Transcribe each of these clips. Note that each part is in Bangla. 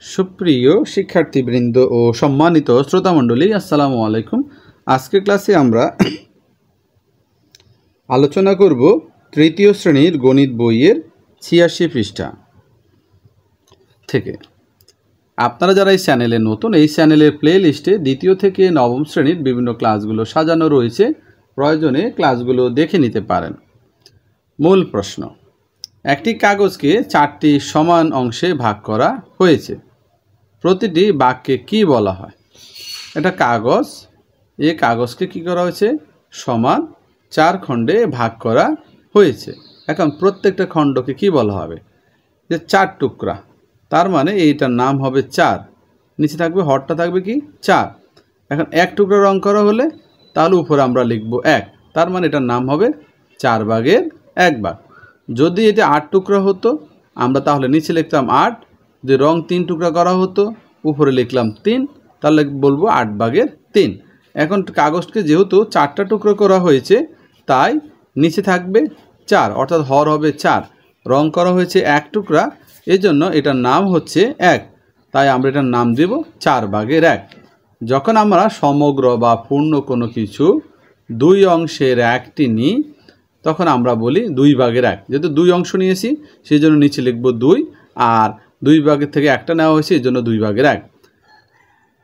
সুপ্রিয় শিক্ষার্থীবৃন্দ ও সম্মানিত শ্রোতামণ্ডলী, আসসালামু আলাইকুম। আজকের ক্লাসে আমরা আলোচনা করব তৃতীয় শ্রেণীর গণিত বইয়ের ৮৬ পৃষ্ঠা থেকে। আপনারা যারা এই চ্যানেলে নতুন, এই চ্যানেলের প্লে লিস্টে দ্বিতীয় থেকে নবম শ্রেণীর বিভিন্ন ক্লাসগুলো সাজানো রয়েছে, প্রয়োজনে ক্লাসগুলো দেখে নিতে পারেন। মূল প্রশ্ন: একটি কাগজকে 4টি সমান অংশে ভাগ করা হয়েছে। প্রতিটি বাক্যে কি বলা হয়? এটা কাগজ, এই কাগজকে কি করা হয়েছে? সমান 4 খণ্ডে ভাগ করা হয়েছে। এখন প্রত্যেকটা খণ্ডকে কি বলা হবে? যে 4 টুকরা, তার মানে এইটার নাম হবে 4। নিচে থাকবে, হরটা থাকবে কি 4। এখন 1 টুকরা রং করা হলে তাহলে উপরে আমরা লিখব 1, তার মানে এটার নাম হবে 4 ভাগের 1 ভাগ। যদি এটা 8 টুকরা হতো আমরা তাহলে নিচে লিখতাম 8। যদি রং 3 টুকরা করা হতো উপরে লিখলাম 3, তাহলে বলবো 8 ভাগের 3। এখন কাগজকে যেহেতু 4টা টুকরো করা হয়েছে তাই নিচে থাকবে 4, অর্থাৎ হর হবে 4। রং করা হয়েছে 1 টুকরা, এজন্য এটার নাম হচ্ছে 1, তাই আমরা এটার নাম দেব 4 ভাগের 1। যখন আমরা সমগ্র বা পূর্ণ কোনো কিছু 2 অংশের 1টি নিই তখন আমরা বলি 2 ভাগের 1। যেহেতু 2 অংশ নিয়েছি সেই জন্য নিচে লিখব 2, আর 2 ভাগের থেকে একটা নেওয়া হয়েছে এই জন্য 2 ভাগের 1।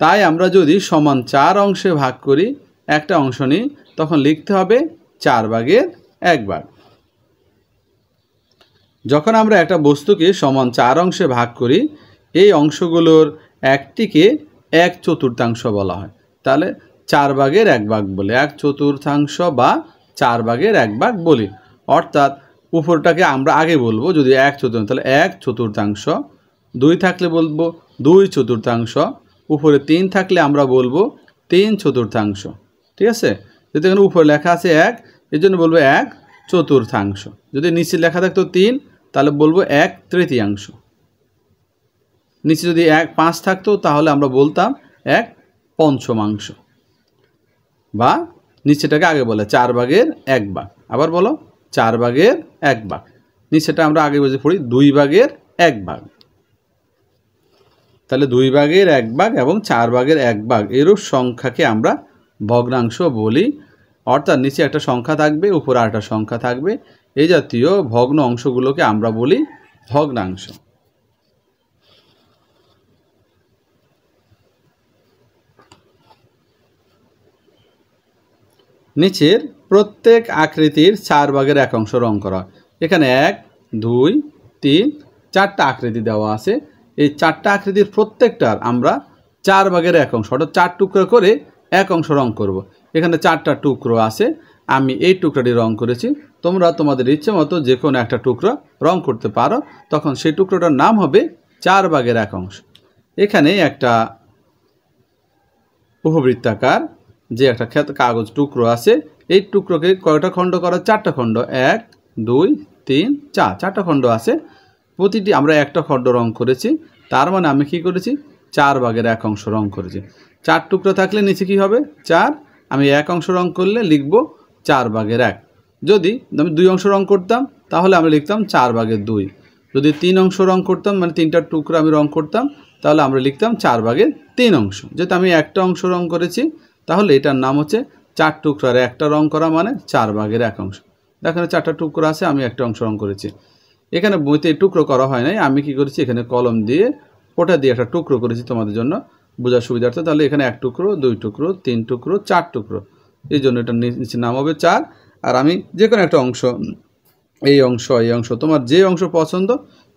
তাই আমরা যদি সমান 4 অংশে ভাগ করি, একটা অংশ নিই, তখন লিখতে হবে 4 ভাগের 1 ভাগ। যখন আমরা একটা বস্তুকে সমান 4 অংশে ভাগ করি, এই অংশগুলোর একটিকে 1/4 বলা হয়। তাহলে 4 ভাগের 1 ভাগ বলে 1/4 বা 4 ভাগের 1 ভাগ বলি। অর্থাৎ উপরটাকে আমরা আগে বলবো, যদি 1/4 তাহলে 1/4, 2 থাকলে বলবো 2/4, উপরে 3 থাকলে আমরা বলবো 3/4। ঠিক আছে? যদি এখানে উপরে লেখা আছে 1, এর জন্য বলবো 1/4। যদি নিচে লেখা থাকতো 3 তাহলে বলবো 1/3। নিচে যদি 5 থাকতো তাহলে আমরা বলতাম 1/5, বা নিচেটাকে আগে বলে 4 ভাগের 1 ভাগ। আবার বলো 4 ভাগের 1 ভাগ। নিচেটা আমরা আগে বুঝে পড়ি 2 ভাগের 1 ভাগ। তাহলে 2 ভাগের 1 ভাগ এবং 4 ভাগের 1 ভাগ এরূপ সংখ্যাকে আমরা ভগ্নাংশ বলি। অর্থাৎ নিচে একটা সংখ্যা থাকবে, উপরে আরেকটা সংখ্যা থাকবে, এই জাতীয় ভগ্ন অংশগুলোকে আমরা বলি ভগ্নাংশ। নিচের প্রত্যেক আকৃতির 4 ভাগের 1 অংশ রং করা। এখানে 1, 2, 3, 4টা আকৃতি দেওয়া আছে। এই 4টা আকৃতির প্রত্যেকটার আমরা 4 ভাগের 1 অংশ, অর্থাৎ 4 টুকরো করে 1 অংশ রং করব। এখানে 4টা টুকরো আছে, আমি এই টুকরাটি রং করেছি। তোমরা তোমাদের ইচ্ছে মতো যে কোনো একটা টুকরো রং করতে পারো, তখন সেই টুকরোটার নাম হবে 4 ভাগের 1 অংশ। এখানে একটা উপবৃত্তাকার যে একটা কাগজ টুকরো আছে, এই টুকরোকে কয়টা খণ্ড করা? 4টা খণ্ড, 1, 2, 3, 4, 4টা খণ্ড আছে। প্রতিটি আমরা একটা খণ্ড রং করেছি, তার মানে আমি কি করেছি? 4 ভাগের 1 অংশ রং করেছি। 4 টুকরো থাকলে নিচে কি হবে? 4, আমি 1 অংশ রং করলে লিখব 4 ভাগের 1। যদি আমি 2 অংশ রং করতাম তাহলে আমরা লিখতাম 4 ভাগের 2। যদি 3 অংশ রং করতাম, মানে 3টা টুকরো আমি রং করতাম, তাহলে আমরা লিখতাম 4 ভাগের 3 অংশ। যেহেতু আমি একটা অংশ রং করেছি তাহলে এটার নাম হচ্ছে 4 টুকরার একটা রং করা, মানে 4 ভাগের 1 অংশ। দেখেন 4টা টুকরো আছে, আমি একটা অংশ রং করেছি। এখানে বইতে টুকরো করা হয় নাই, আমি কি করেছি? এখানে কলম দিয়ে ওটা দিয়ে একটা টুকরো করেছি তোমাদের জন্য বোঝার সুবিধার্থে। তাহলে এখানে 1 টুকরো, 2 টুকরো, 3 টুকরো, 4 টুকরো, এই জন্য এটা নিচে নাম হবে 4। আর আমি যে কোনো একটা অংশ, এই অংশ, এই অংশ, তোমার যে অংশ পছন্দ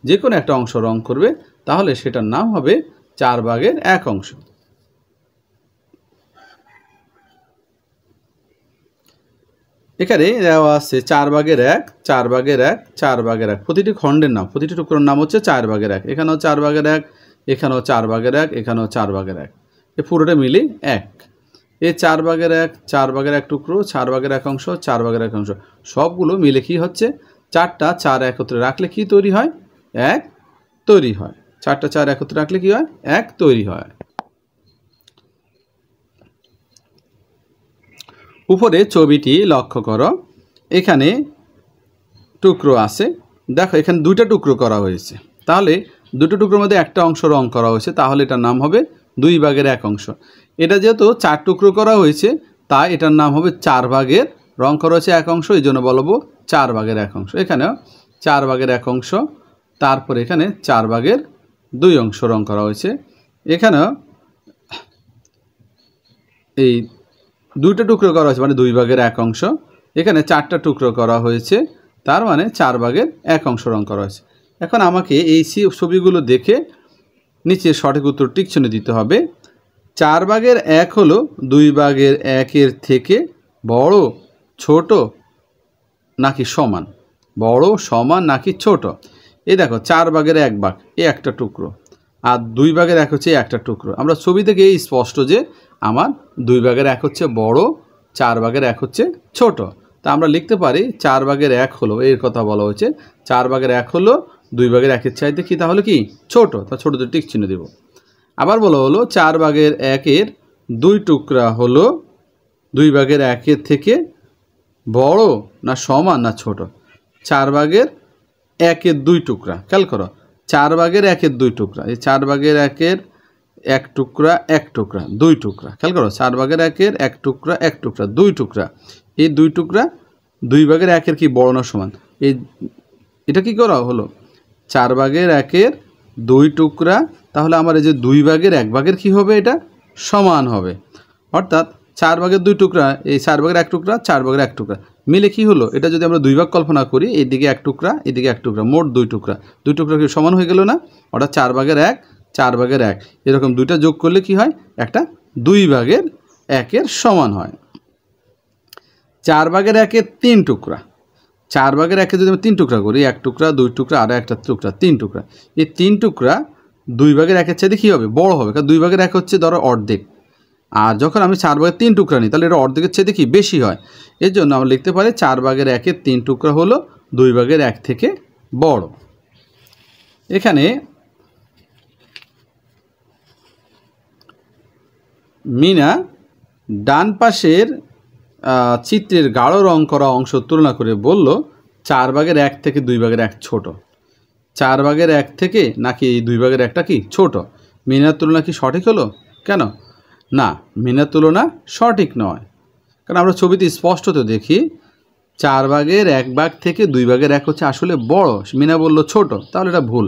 যে কোনো একটা অংশ রং করবে, তাহলে সেটার নাম হবে 4 ভাগের 1 অংশ। এখানে দেওয়া আছে 4 ভাগের 1, 4 ভাগের 1, 4 ভাগের 1। প্রতিটি খণ্ডের নাম, প্রতিটি টুকরোর নাম হচ্ছে 4 ভাগের 1। এখানেও 4 ভাগের 1, এখানেও 4 ভাগের 1, এখানেও 4 ভাগের 1। এই পুরোটা মিলে 1। এই 4 ভাগের 1, 4 ভাগের 1 টুকরো, 4 ভাগের 1 অংশ, 4 ভাগের 1 অংশ, সবগুলো মিলে কি হচ্ছে? 4টা 4 একত্রে রাখলে কি তৈরি হয়? 1 তৈরি হয়। 4টা 4 একত্রে রাখলে কি হয়? 1 তৈরি হয়। উপরে ছবিটি লক্ষ্য করো, এখানে টুকরো আছে। দেখো এখানে 2টা টুকরো করা হয়েছে, তাহলে দুটো টুকরোর মধ্যে একটা অংশ রং করা হয়েছে, তাহলে এটার নাম হবে 2/1 অংশ। এটা যেহেতু 4 টুকরো করা হয়েছে, তাই এটার নাম হবে 4/, রং করা হয়েছে 1 অংশ, এই জন্য বলবো 4/1 অংশ। এখানেও 4/1 অংশ, তারপর এখানে 4/2 অংশ রং করা হয়েছে। এখানেও এই দুইটা টুকরো করা হয়েছে, মানে 2/1 অংশ। এখানে 4টা টুকরো করা হয়েছে, তার মানে 4/1 অংশ রং করা হয়েছে। এখন আমাকে এই ছবিগুলো দেখে নিচে সঠিক উত্তর টিক চিহ্ন দিতে হবে। 4/1 হলো 2/1 থেকে বড়, ছোট নাকি সমান? বড়, সমান নাকি ছোট? এই দেখো 4/1 ভাগ, এই একটা টুকরো, আর 2/1 হচ্ছে একটা টুকরো। আমরা ছবি থেকে এই স্পষ্ট যে আমার 2/1 হচ্ছে বড়, 4/1 হচ্ছে ছোট। তা আমরা লিখতে পারি 4/1 হলো, এর কথা বলা হয়েছে, 4/1 হলো 2/1 চাইতে কি, তাহলে কি ছোট, তা ছোটতে টিক চিহ্ন দেব। আবার বলা হলো 4/1 2 টুকরা হলো 2/1 থেকে বড় না সমান না ছোট? 4/1 2 টুকরা, খেয়াল করো, 4/1 2 টুকরা, এই 4/1 1 টুকরা 1 টুকরা 2 টুকরা, খেয়াল করো, 4/1 1 টুকরা 1 টুকরা 2 টুকরা। এই 2 টুকরা 2/1 কি বড় না সমান? এটা কি করা হলো 4/1 2 টুকরা, তাহলে আমার এই যে 2/1 কি হবে, এটা সমান হবে। অর্থাৎ 4/2 টুকরা, এই 4/1 টুকরা 4/1 টুকরা মিলে কি হলো, এটা যদি আমরা 2 ভাগ কল্পনা করি, এইদিকে 1 টুকরা এদিকে 1 টুকরা, মোট 2 টুকরা, 2 টুকরা কি সমান হয়ে গেল না? অর্থাৎ 4/1 4/1 এরকম দুইটা যোগ করলে কি হয়, একটা 2/1 সমান হয়। 4/1 3 টুকরা, 4/1 যদি আমরা 3 টুকরা করি, 1 টুকরা 2 টুকরা আর একটা টুকরা 3 টুকরা, এই 3 টুকরা 2/1 চাইতে কী হবে, বড় হবে, কারণ 2/1 হচ্ছে ধরো অর্ধেক। আর যখন আমি 4/3 টুকরা নিই, তাহলে এটা অর্ধেকের চাইতে কি বেশি হয়। এর জন্য আমরা লিখতে পারি 4/1 3 টুকরা হলো 2/1 থেকে বড়। এখানে মিনা ডান পাশের চিত্রের গাঢ় রং করা অংশ তুলনা করে বলল 4/1 থেকে 2/1 ছোট। 4/1 থেকে নাকি 2/1 কি ছোট? মিনার তুলনা কি সঠিক হলো? কেন না, মিনার তুলনা সঠিক নয়, কারণ আমরা ছবিতে স্পষ্ট তো দেখি 4/1 থেকে 2/1 হচ্ছে আসলে বড়। মিনা বলল ছোট, তাহলে এটা ভুল,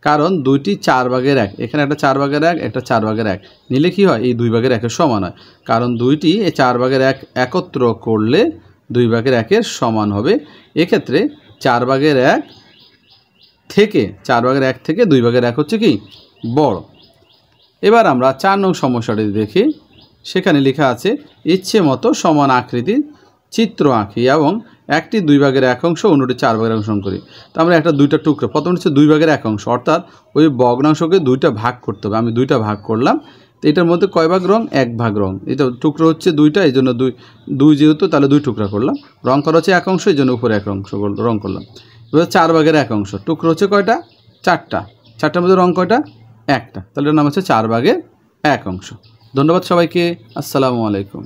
কারণ দুইটি 4/1, এখানে একটা 4/1 একটা 4/1 নিলে কি হয়, এই 2/1 সমান হয়, কারণ দুইটি এই 4/1 একত্র করলে 2/1 সমান হবে। এক্ষেত্রে 4/1 থেকে 2/1 হচ্ছে কি বড়। এবার আমরা 4 নং সমস্যাটি দেখি। সেখানে লেখা আছে, ইচ্ছে মতো সমান আকৃতির চিত্র আঁকি এবং একটি 2/1 অংশ অন্যটি 4/1 অংশ করি। তো আমরা একটা 2টা টুকরো, প্রথম হচ্ছে 2/1 অংশ, অর্থাৎ ওই ভগ্নাংশকে 2টা ভাগ করতে হবে। আমি 2টা ভাগ করলাম, তো এটার মধ্যে কয় ভাগ রং? 1 ভাগ রং। এটা টুকরো হচ্ছে 2টা, এই জন্য 2 যেহেতু, তাহলে 2 টুকরা করলাম। রং করা হচ্ছে 1 অংশ, এই জন্য উপরে 1 অংশ রং করলাম। এবার 4/1 অংশ, টুকরো হচ্ছে কয়টা? 4টা, 4টার মধ্যে রং কয়টা? 1টা, তাহলে এর নাম হচ্ছে 4/1 অংশ। ধন্যবাদ সবাইকে, আসসালামু আলাইকুম।